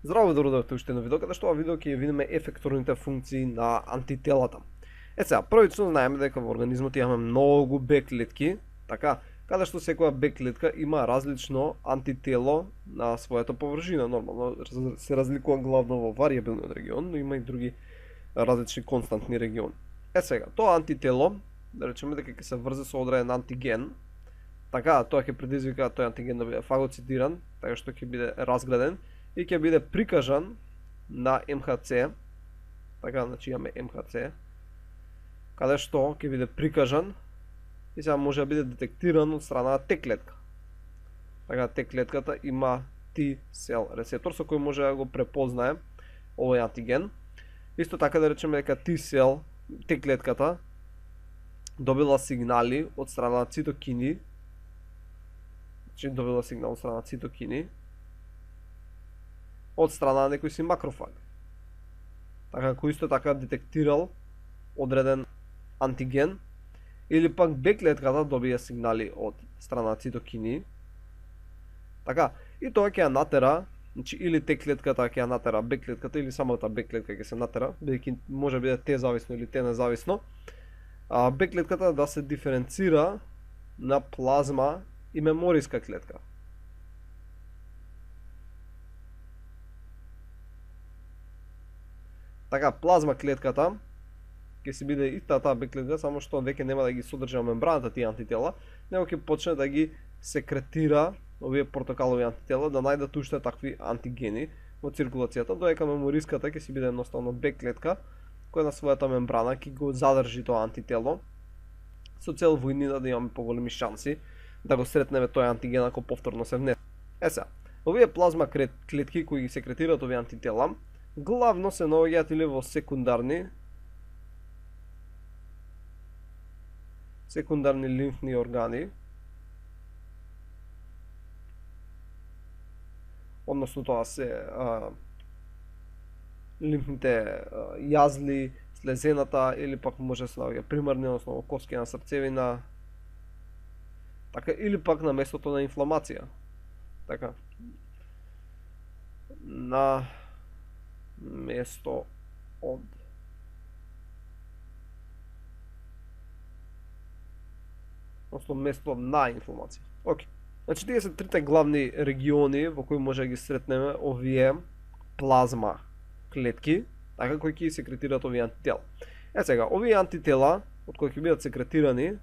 Здраво да родовте уште едно видео, каде што ова видео ќе видиме ефекторните функции на антителата. Сега, првично знаеме дека во организмот имаме многу Б клетки, така, каде што секоја Б клетка има различно антитело на својата површина. Нормално се разликува главно во варијабилниот регион, но има и други различни константни региони. Сега, тоа антитело, да речеме дека ќе се врзе со одреден антиген, така, тоа ќе предизвика тој антиген да биде фагоцитиран, така што ќе биде разграден и ќе биде прикажан на МХЦ, така, значи имаме МХЦ, каде што ќе биде прикажан и сега може да биде детектиран од страна на Т клетка. Така, Т клетката има T-cell рецептор со кој може да го препознае овој антиген. Исто така да речеме дека T-cell, Т клетката добила сигнали од страна на цитокини, значи добила сигнал од страна на цитокини, од страна на некој си макрофаг. Така, кој исто така детектирал одреден антиген, или пак Б клетката добија сигнали од страна на цитокини. Така, и тоа ќе ја натера, значи или Т клетката ќе ја натера Б клетката, или самата Б клетка ќе се натера, бидејќи може биде Т зависно или Т независно, Б клетката да се диференцира на плазма и мемориска клетка. Така, плазма клетката ќе си биде истата таа Б клетка, само што веќе нема да ги содржи на мембраната тие антитела, него ќе почне да ги секретира овие портокалови антитела, да најдат уште такви антигени во циркулацијата, додека мемориската ќе си биде едноставно Б клетка, која на својата мембрана ќе го задржи тоа антитело, со цел во иднина да имаме поголеми шанси да го сретнеме тој антиген ако повторно се внесе. Сега, овие плазма клетки кои ги секретираат овие антитела, главно се наоѓаат или во секундарни лимфни органи, односно тоа се лимфните јазли, слезената, или пак може да се наоѓа примарни, односно во коскина срцевина, така, или пак на местото на инфламација. Така, на место од односно место на инфламација. Окей. Значи тие се трите главни региони во кои може да ги сретнеме овие плазма клетки, така, кои ќе секретираат овие антитела. Сега, овие антитела од кои ќе бидат секретирани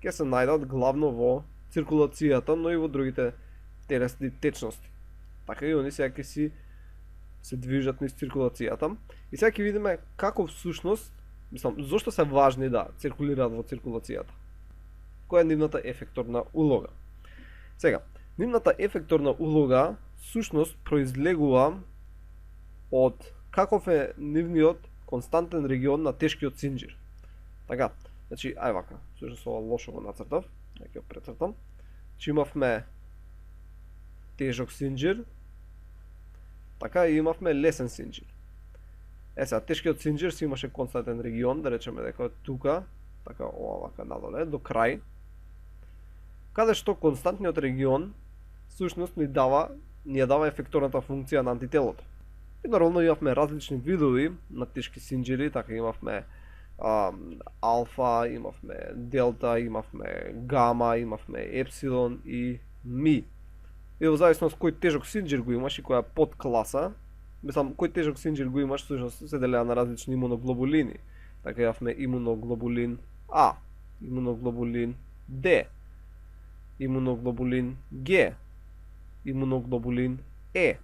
ќе се најдат главно во циркулацијата, но и во другите телесни течности. Така и они сега ќе си се движат низ циркулацијата. И сега ќе видиме како всушност, мислам, зошто се важни да циркулираат во циркулацијата. Која е нивната ефекторна улога? Сега, нивната ефекторна улога всушност произлегува од каков е нивниот константен регион на тешкиот синџир. Така, значи, ај вака, всушност ова лошо го нацртав, ќе го прецртам. Значи имавме тежок синџир, така и имавме лесен синџир. Сега, тешкиот синџир си имаше константен регион, да речеме дека тука, така ова вака надоле, до крај, каде што константниот регион всушност ни дава ефекторната функција на антителото. И нормално имавме различни видови на тешки синџири, така имавме алфа, имавме делта, имавме гама, имавме епсилон и ми. И во зависност кој тежок синџир го имаш и која подкласа, мислам, кој тежок синџир го имаш, всушност се делеа на различни имуноглобулини. Така имавме имуноглобулин А, имуноглобулин Д, имуноглобулин Г, имуноглобулин Е,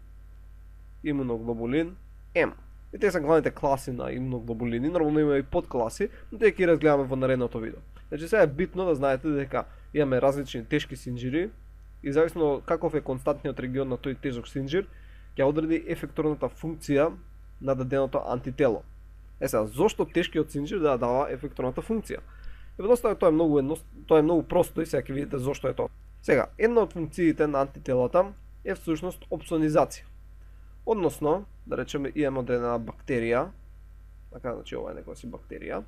имуноглобулин М. И тие се главните класи на имуноглобулини, нормално има и подкласи, но тие ќе разгледаме во наредното видео. Значи сега е битно да знаете дека имаме различни тешки синџири и зависно каков е константниот регион на тој тежок синџир, ќе одреди ефекторната функција на даденото антитело. Сега, зошто тешкиот синџир да дава ефекторната функција? Едноставно тоа е многу просто и сега ќе видите зошто е тоа. Сега, една од функциите на антителата е всушност опсонизација. Односно, да речеме имаме одредена бактерија, така, значи ова е некоја си бактерија,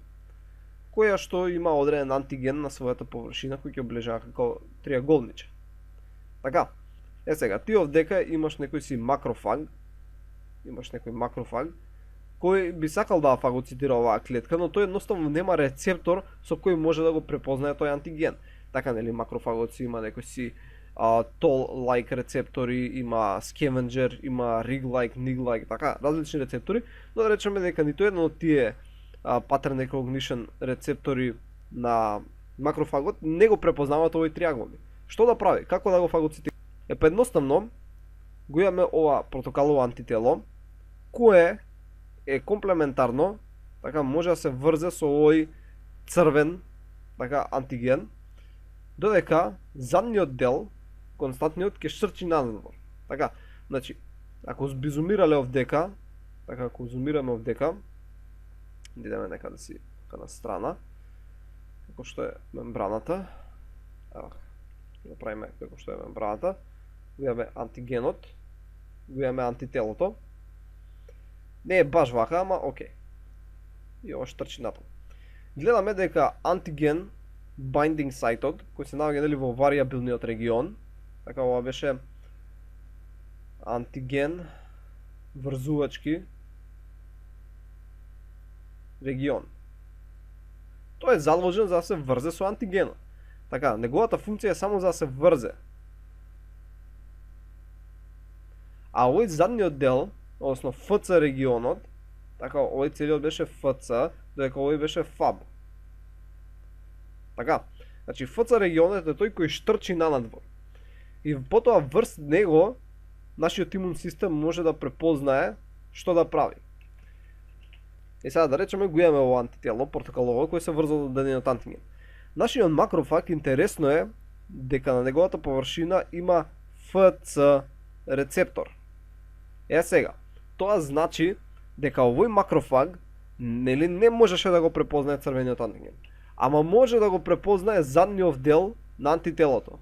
која што има одреден антиген на својата површина кој ќе облежава како триаголниче. Така, сега, ти овдека имаш некој си макрофаг, имаш некој макрофаг кој би сакал да фагоцитира оваа клетка, но тој едноставно нема рецептор со кој може да го препознае тој антиген. Така нели макрофагот има некои си toll-like рецептори, има scavenger, има rig-like, nig-like, така различни рецептори, но да речеме дека ниту еден од тие pattern recognition рецептори на макрофагот не го препознаваат овој триаголник. Што да прави? Како да го фагоцитира? Едноставно го имаме ова протокалово антитело кое е комплементарно, така може да се врзе со овој црвен така антиген, додека задниот дел, константниот, ќе штрчи надвор. Така, значи, ако збизумирале овдека, така ако зумираме овдека, идеме некаде си на страна, како што е мембраната, ево, да правиме како што е мембраната, го имаме антигенот, го имаме антителото. Не е баш вака, ама окей. И ова штрчи натаму. Гледаме дека антиген binding сајтот, кој се наоѓа нели во варијабилниот регион, така ова беше антиген врзувачки регион. Тој е заложен за да се врзе со антигенот. Така, неговата функција е само за да се врзе. А овој задниот дел, односно FC регионот, така овој целиот беше FC, додека овој беше FAB. Така, значи FC регионот е тој кој штрчи нанадвор. И потоа врз него нашиот имун систем може да препознае што да прави. И сега да речеме го имаме ово антитело, протокалово, кој се врза до дадениот антиген. Нашиот макрофаг интересно е дека на неговата површина има FC рецептор. Е сега, тоа значи дека овој макрофаг нели не можеше да го препознае црвениот антиген, ама може да го препознае задниот дел на антителото.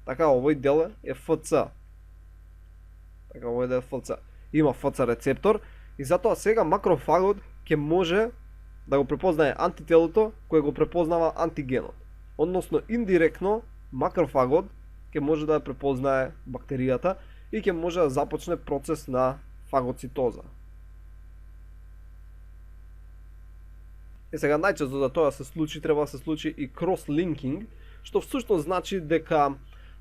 Така овој дел е FC. Така овој дел е FC. Има FC рецептор и затоа сега макрофагот ќе може да го препознае антителото кое го препознава антигенот. Односно индиректно макрофагот ќе може да препознае бактеријата и ќе може да започне процес на фагоцитоза. И сега најчесто за тоа се случи, треба да се случи и крос-линкинг, што всушност значи дека,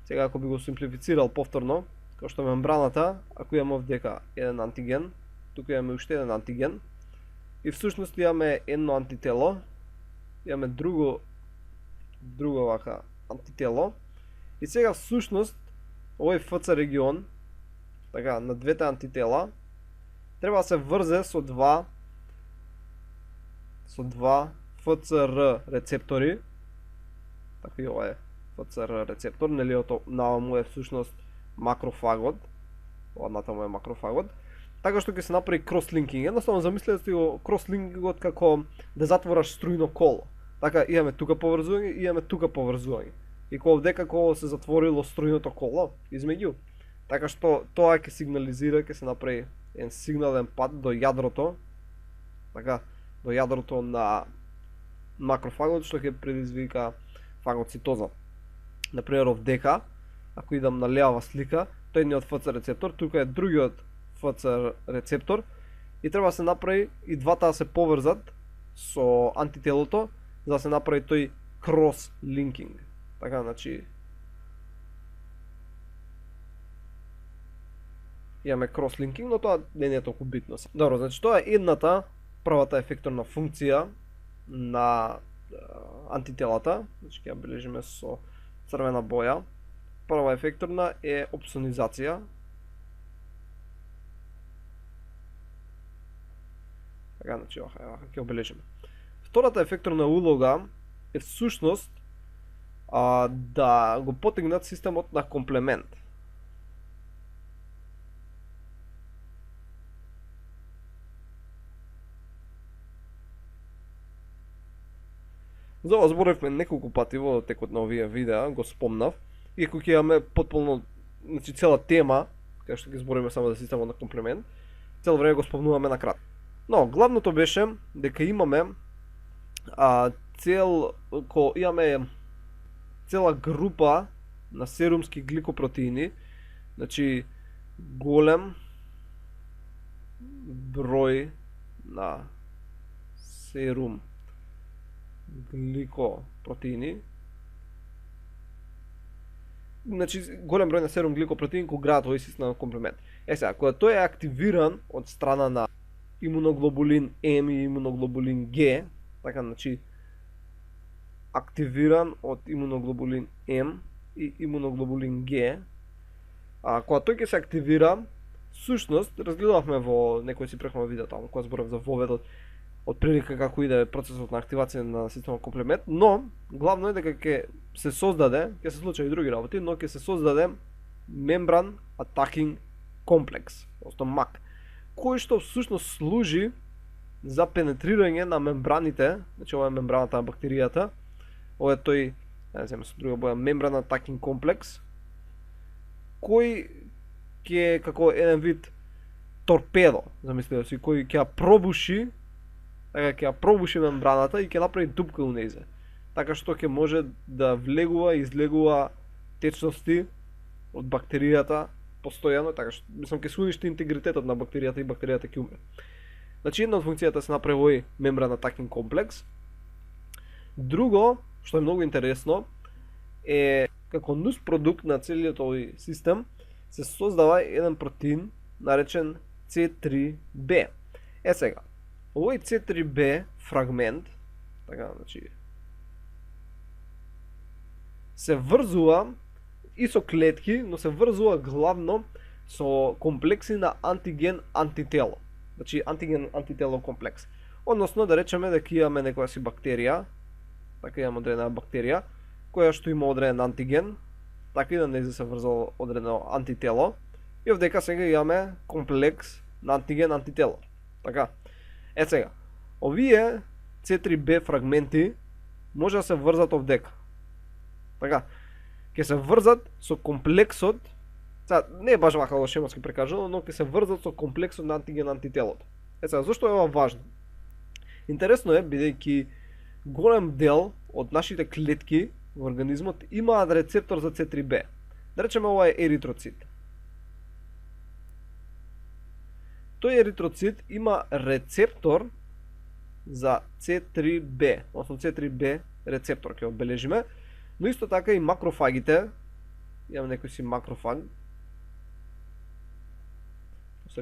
сега ако би го симплифицирал повторно, како што мембраната, ако имаме овдека еден антиген, тука имаме уште еден антиген, и всушност имаме едно антитело, имаме друго вака антитело, и сега всушност овој FC регион, така, на двете антитела, треба да се врзе со два FCR рецептори. Така и ова е FCR рецептор, нели наваму е всушност макрофагот, ова натаму е макрофагот. Така што ќе се направи крослинкинг. Едноставно замислете си го крослинкингот како да затвораш струјно коло. Така имаме тука поврзување и имаме тука поврзување. И кога овдека кога се затворило струјното коло измеѓу. Така што тоа ќе сигнализира, ќе се направи еден сигнален пат до јадрото. Така, до јадрото на макрофагот што ќе предизвика фагоцитоза. Например, овдека, ако идам на лева слика, тој едниот FC рецептор, тука е другиот FC рецептор и треба да се направи и двата да се поврзат со антителото за да се направи тој крос-линкинг. Така, значи имаме крос-линкинг, но тоа не е толку битно. Добро, значи тоа е едната, првата ефекторна функција на антителата, значи ќе ја бележиме со црвена боја. Прва ефекторна е опсонизација. Така, значи, ќе обележиме. Втората ефекторна улога е всушност да го потегнат системот на комплемент. За ова зборевме неколку пати во текот на овие видеа, го спомнав, иако ќе имаме потполно, значи цела тема, кај што ќе збориме само за системот на комплемент, цело време го спомнуваме на кратко. Но главното беше дека имаме имаме цела група на серумски гликопротеини, значи голем број на серум гликопротеини. Значи голем број на серум гликопротеини кога граат овој системен комплемент. Сега, кога тој е активиран од страна на имуноглобулин М и имуноглобулин Г, така, значи активиран од имуноглобулин М и имуноглобулин Г, кога тој ќе се активира, сушност, разгледавме во некој си прехваме видео таму, кога зборав за воведот, од прилика како иде процесот на активација на системот комплемент, но главно е дека ќе се создаде, ќе се случаат и други работи, но ќе се создаде мембран атакинг комплекс, одnosno МАК, кој што всушност служи за пенетрирање на мембраните, значи ова е мембраната на бактеријата, ова е тој, не знам со друга боја, мембран атакинг комплекс, кој ќе како еден вид торпедо, замислете си, кој ќе ја пробуши, така ќе ја пробуши мембраната и ќе направи дупка у нејзе. Така што ќе може да влегува и излегува течности од бактеријата постојано, така што мислам ќе се уништи интегритетот на бактеријата и бактеријата ќе умре. Значи една од функцијата се направи овој мембран атакинг комплекс. Друго, што е многу интересно, е како нус продукт на целиот овој систем се создава еден протеин наречен C3b. Сега, овој C3b фрагмент, така, значи, се врзува и со клетки, но се врзува главно со комплекси на антиген-антитело. Значи, антиген-антитело комплекс. Односно, да речеме дека имаме некоја си бактерија, така имаме одредена бактерија, која што има одреден антиген, така и на нејзе се врзало одредено антитело, и овдека сега имаме комплекс на антиген-антитело. Така. Сега, овие C3b фрагменти може да се врзат овдека. Така, ќе се врзат со комплексот, сега не е баш вака шематски прекажано, но ќе се врзат со комплексот на антиген-антителото. Сега, зашто е ова важно? Интересно е, бидејќи голем дел од нашите клетки во организмот имаат рецептор за C3b. Да речеме ова е еритроцит. Тој еритроцит има рецептор за C3b, одnosno C3b рецептор ќе обележиме, но исто така и макрофагите, имаме некој си макрофаг,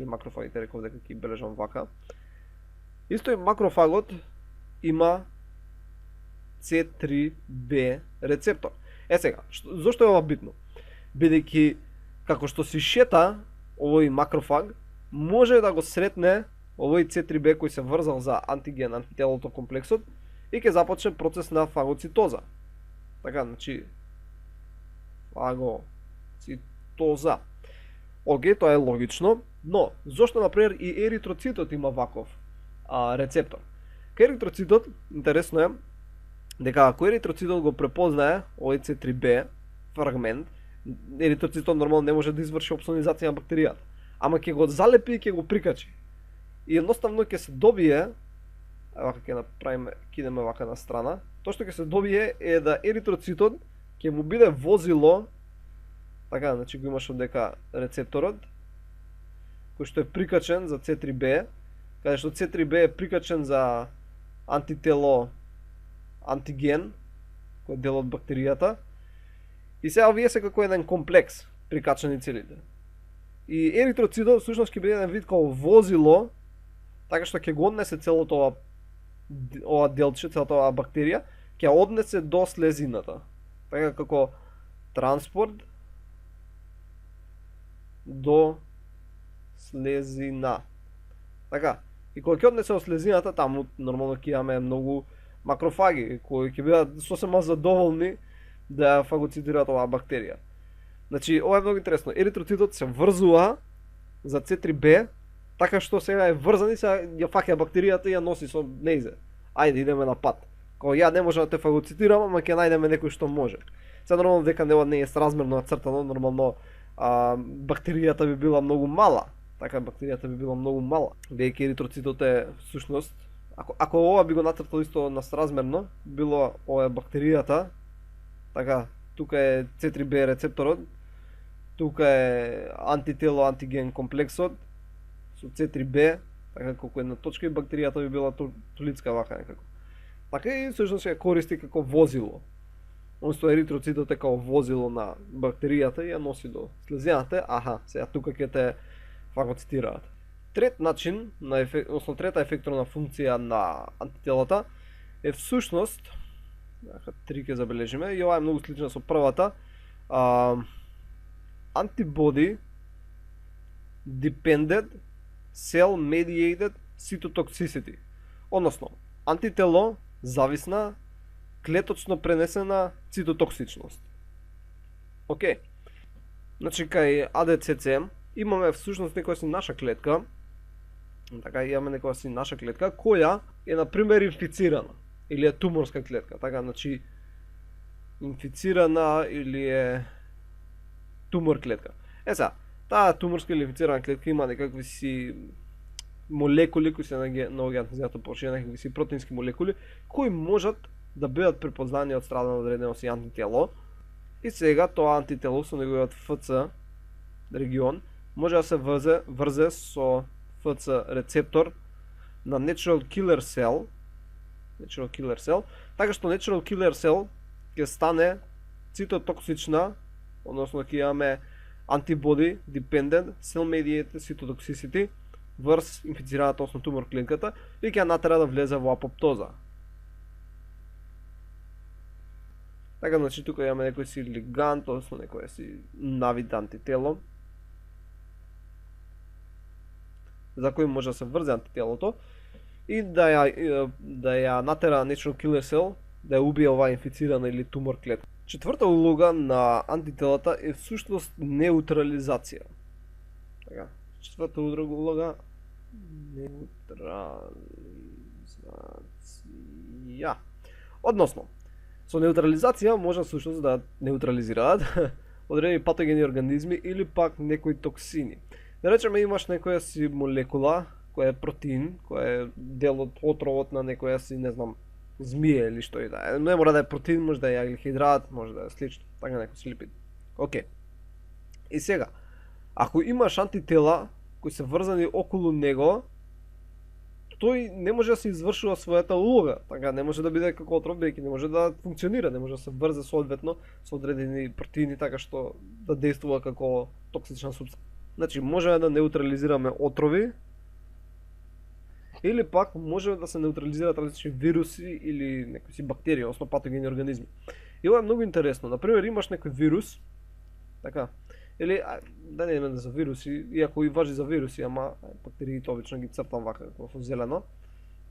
макрофагите реков дека ќе бележам вака, исто и макрофагот има C3b рецептор. Сега, зошто е ова битно? Бидејќи како што си шета овој макрофаг, може да го сретне овој C3b кој се врзал за антиген антителото комплексот и ќе започне процес на фагоцитоза. Така, значи фагоцитоза. Океј, тоа е логично, но зошто например и еритроцитот има ваков рецептор? Кај еритроцитот интересно е дека ако еритроцитот го препознае овој C3b фрагмент, еритроцитот нормално не може да изврши опсонизација на бактеријата, ама ќе го залепи и ќе го прикачи. И едноставно ќе се добие, вака ќе направиме, ќе идеме вака на страна, тоа што ќе се добие е да еритроцитот ќе му биде возило, така, значи го имаш одека рецепторот, кој што е прикачен за C3b, каде што C3b е прикачен за антитело антиген, кој е дел од бактеријата, и сега овие се како еден комплекс прикачани целите. И еритроцитот всушност ќе биде еден вид како возило, така што ќе го однесе целото ова делче, целата оваа бактерија, ќе однесе до слезината. Така како транспорт до слезина. Така, и кога ќе однесе до слезината, таму нормално ќе имаме многу макрофаги кои ќе бидат сосема задоволни да фагоцитираат оваа бактерија. Значи, ова е многу интересно. Еритроцитот се врзува за C3b, така што сега е врзан и сега ја фаќа бактеријата и ја носи со нејзе. Ајде, идеме на пат. Кога ја не може да те фагоцитирам, ама ќе најдеме некој што може. Сега нормално дека не е сразмерно нацртано, нормално бактеријата би била многу мала. Така бактеријата би била многу мала. Бидејќи еритроцитот е всушност, ако ова би го нацртал исто насразмерно, било ова е бактеријата, така, тука е C3b рецепторот, тука е антитело антиген комплексот со C3b, така колку една точка и бактеријата би била толицка вака некако. Така и всушност ја користи како возило. Односно еритроцитот е како возило на бактеријата и ја носи до слезената. Аха, сега тука ќе те фагоцитираат. Трет начин, односно трета ефекторна функција на антителата е всушност, три ќе забележиме, и ова е многу слична со првата, antibody dependent cell mediated cytotoxicity. Односно, антитело зависна клеточно пренесена цитотоксичност. Океј. Значи кај ADCC имаме всушност некоја си наша клетка, така имаме некоја си наша клетка која е на пример инфицирана или е туморска клетка, така значи инфицирана или е тумор клетка. Сега, таа туморска или инфицирана клетка има некакви си молекули кои се наоѓаат на земјата површина, некакви си протеински молекули кои можат да бидат препознани од страна на одредено си антитело. И сега тоа антитело со неговиот ФЦ регион може да се врзе со ФЦ рецептор на natural killer cell, така што natural killer cell ќе стане цитотоксична, односно ќе имаме antibody dependent cell mediated cytotoxicity врз инфицираната, односно тумор клетката, и ќе натера да влезе во апоптоза. Така, значи тука имаме некој си лигант, односно некој си навид антитело, за кој може да се врзе антителото и да ја натера natural killer cell да ја убие оваа инфицирана или тумор клетка. Четврта улога на антителата е всушност неутрализација. Така, четврта улога неутрализација. Односно, со неутрализација може всушност да неутрализираат одредени патогени организми или пак некои токсини. Да речеме имаш некоја си молекула која е протеин, која е дел од отровот на некоја си, не знам, змија или што и да е. Не мора да е протеин, може да е јаглихидрат, може да е слично, така некој си липид. Океј. И сега, ако имаш антитела кои се врзани околу него, тој не може да се извршува својата улога, така не може да биде како отров, бидејќи не може да функционира, не може да се врзе соодветно со одредени протеини така што да действува како токсична супстанца. Значи, може да неутрализираме отрови, или пак може да се неутрализираат различни вируси или некои си бактерии, односно патогени организми. И ова е многу интересно. Например, имаш некој вирус, така, или да не име за вируси, иако и важи за вируси, ама бактериите обично ги цртам вака со зелено.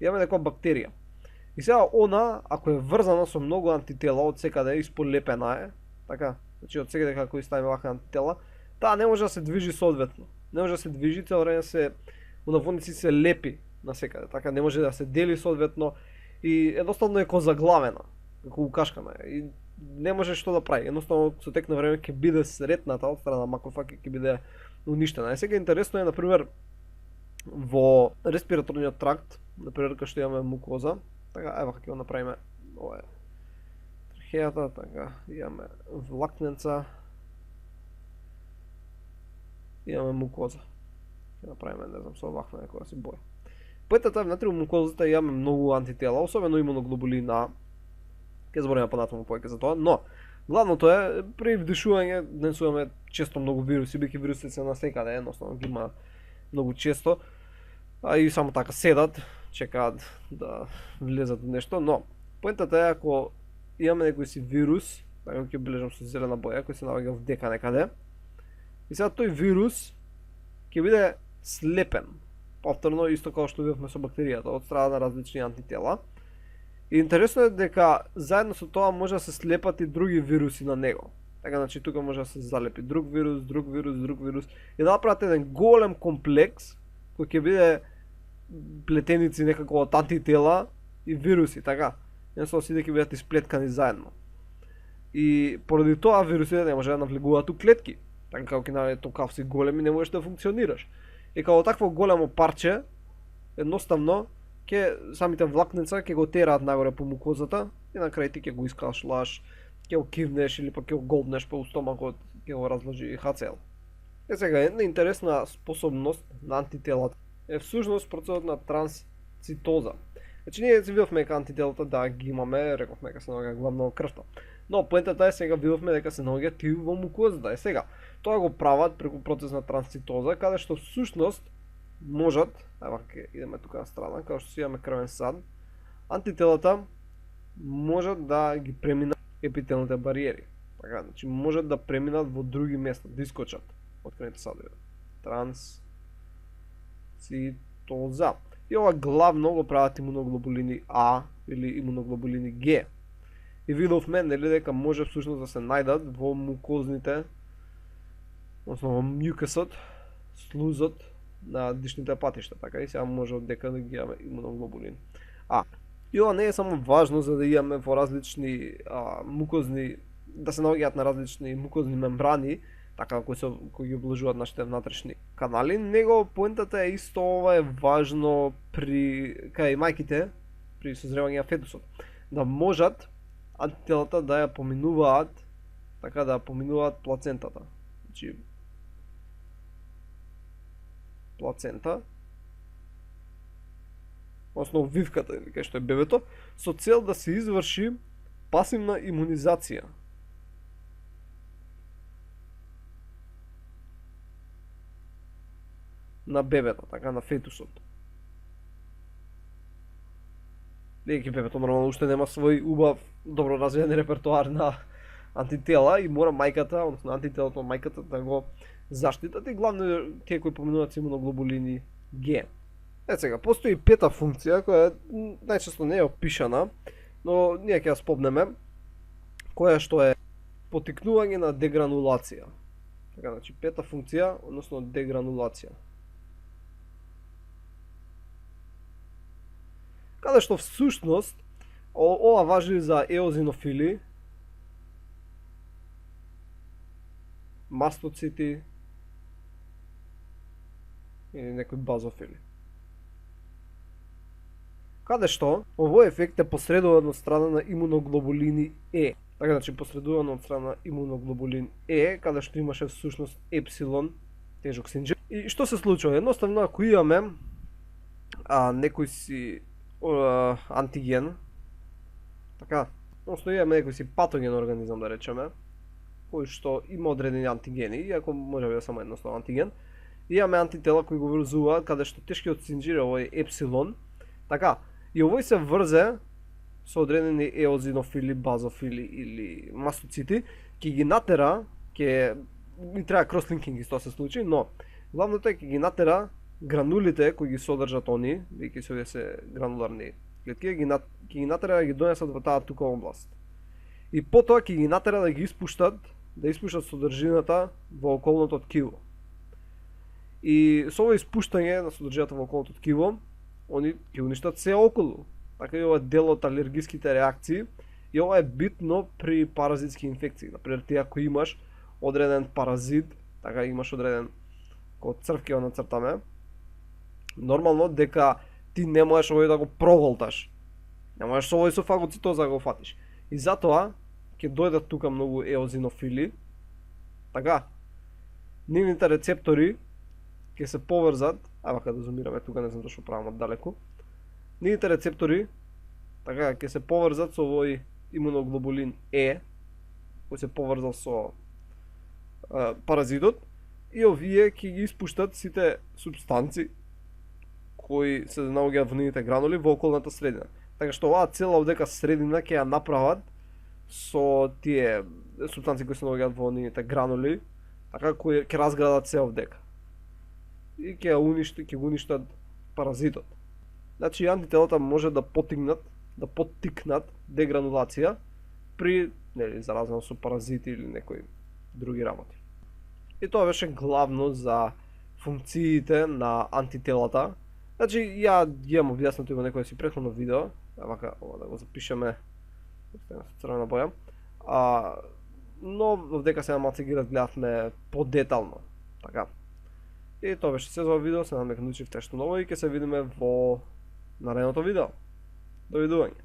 Имаме некоја бактерија. И сега она, ако е врзана со многу антитела, од секаде исполепена е, така, значи од секаде како ставиме вака антитела, таа не може да се движи соодветно. Не може да се движи, цело време се унаводници се лепи на секаде, така не може да се дели соодветно и едноставно е заглавена, како укашкана и не може што да прави. Едноставно со тек на време ќе биде сретната од страна на макрофаг и ќе биде уништена. И сега интересно е, например, во респираторниот тракт, например, кај што имаме мукоза, така ева ќе го направиме, ова е трахејата, така имаме влакненца, имаме мукоза. Ќе направиме, не знам, со оваква некоја си боја. Поетата внатре во мукозата имаме многу антитела, особено имуноглобулин А. Ќе збориме понатаму повеќе за тоа, но главното е при вдишување денесуваме често многу вируси, бидејќи вирусите се насекаде, едноставно ги има многу често, а и само така седат, чекаат да влезат во нешто, но поентата е ако имаме некој си вирус, така ќе бележам со зелена боја, кој се наоѓа вдека некаде, и сега тој вирус ќе биде слепен, повторно исто како што видовме со бактеријата, од страна на различни антитела. И интересно е дека заедно со тоа може да се слепат и други вируси на него. Така, значи тука може да се залепи друг вирус и да направат еден голем комплекс кој ќе биде плетеници некако од антитела и вируси, така. Едноставно сите ќе бидат исплеткани заедно. И поради тоа вирусите не може да навлегуваат у клетки. Така како ќе навлегуваат толкав си големи не можеш да функционираш. И како такво големо парче, едноставно ќе самите влакнеца ќе го тераат нагоре по мукозата и на крај ти ќе го искашлаш, ќе го кивнеш или пак ќе го голднеш по стомакот, ќе го разложи HCl. Е сега една интересна способност на антителата е всушност процесот на трансцитоза. Значи ние си видовме дека антителата да ги имаме, рековме дека се наоѓа главно во крвта. Но поентата е сега видовме дека се наоѓа и во мукозата. Е сега, тоа го прават преку процес на трансцитоза, каде што всушност можат, ева ќе идеме тука на страна, каде што си имаме крвен сад, антителата можат да ги преминат епителните бариери. Така, значи можат да преминат во други места, да искочат од крвните садови. Трансцитоза. И ова главно го прават имуноглобулини А или имуноглобулини Г. И видовме нели дека може всушност да се најдат во мукозните, односно во мјукасот, слузот на дишните патишта, така и сега може од дека да ги имаме имуноглобулин А. И ова не е само важно за да имаме во различни мукозни, да се наоѓаат на различни мукозни мембрани, така кои ги обложуваат нашите внатрешни канали, него поентата е исто, ова е важно при кај мајките при созревање на фетусот, да можат антителата да ја поминуваат, така да поминуваат плацентата. Значи плацента, односно вивката кај што е бебето, со цел да се изврши пасивна имунизација. На бебето, така на фетусот. Дејќи бебето нормално уште нема свој убав, добро развиен репертоар на антитела и мора мајката, односно антителото на мајката да го заштитат и главно тие кои поминуваат имуноглобулини Г. Сега, постои пета функција која најчесто не е опишана, но ние ќе ја спомнеме, која што е поттикнување на дегранулација. Така, значи пета функција, односно дегранулација. Каде што всушност ова важи за еозинофили, мастоцити или некои базофили. Каде што овој ефект е посредуван од страна на имуноглобулини Е. Така, значи посредуван од страна на имуноглобулин Е, каде што имаше всушност епсилон тежок синџир. И што се случува? Едноставно ако имаме некој си антиген, така, односно имаме некој си патоген организам да речеме, кој што има одредени антигени, иако може да само едноставно антиген, имаме антитела кои го врзуваат каде што тешкиот синџир овој епсилон, така, и овој се врзе со одредени еозинофили, базофили или мастоцити, ќе ги натера, ни треба крослинкинг исто се случи, но главното е ќе ги натера гранулите кои ги содржат они, веќе се овие се грануларни клетки, ќе ги натера да ги донесат во таа тука област. И потоа ќе ги натера да ги испуштат, да испуштат содржината во околното ткиво. И со ова испуштање на содржината во околното ткиво, они ќе уништат се околу. Така и ова е дел од алергиските реакции и ова е битно при паразитски инфекции. Например, ти ако имаш одреден паразит, така имаш одреден кој црвки на цртаме, нормално дека ти не можеш овој да го проголташ. Не можеш со овој со фагоцитоза да го фатиш. И затоа ќе дојдат тука многу еозинофили. Така, нивните рецептори ќе се поврзат, кога да зумираме тука, не знам зашто правам од далеку. Нивните рецептори така ќе се поврзат со овој имуноглобулин Е, кој се поврзал со паразитот, и овие ќе ги испуштат сите супстанци кои се наоѓаат во нивните гранули во околната средина. Така што оваа цела овдека средина ќе ја направат со тие супстанци кои се наоѓаат во нивните гранули, така кои ќе разградат се овдека. И ќе го уништат паразитот. Значи антителата може да поттикнат дегранулација при заразено со паразити или некои други работи. И тоа беше главно за функциите на антителата. Значи ја имам објаснато во некој си претходно видео, ова да го запишеме со црвена боја. Но овдека сега малце ги разгледавме подетално. Така. И тоа беше се за ова видео, се надам дека научивте што ново и ќе се видиме во наредното видео. Довидување.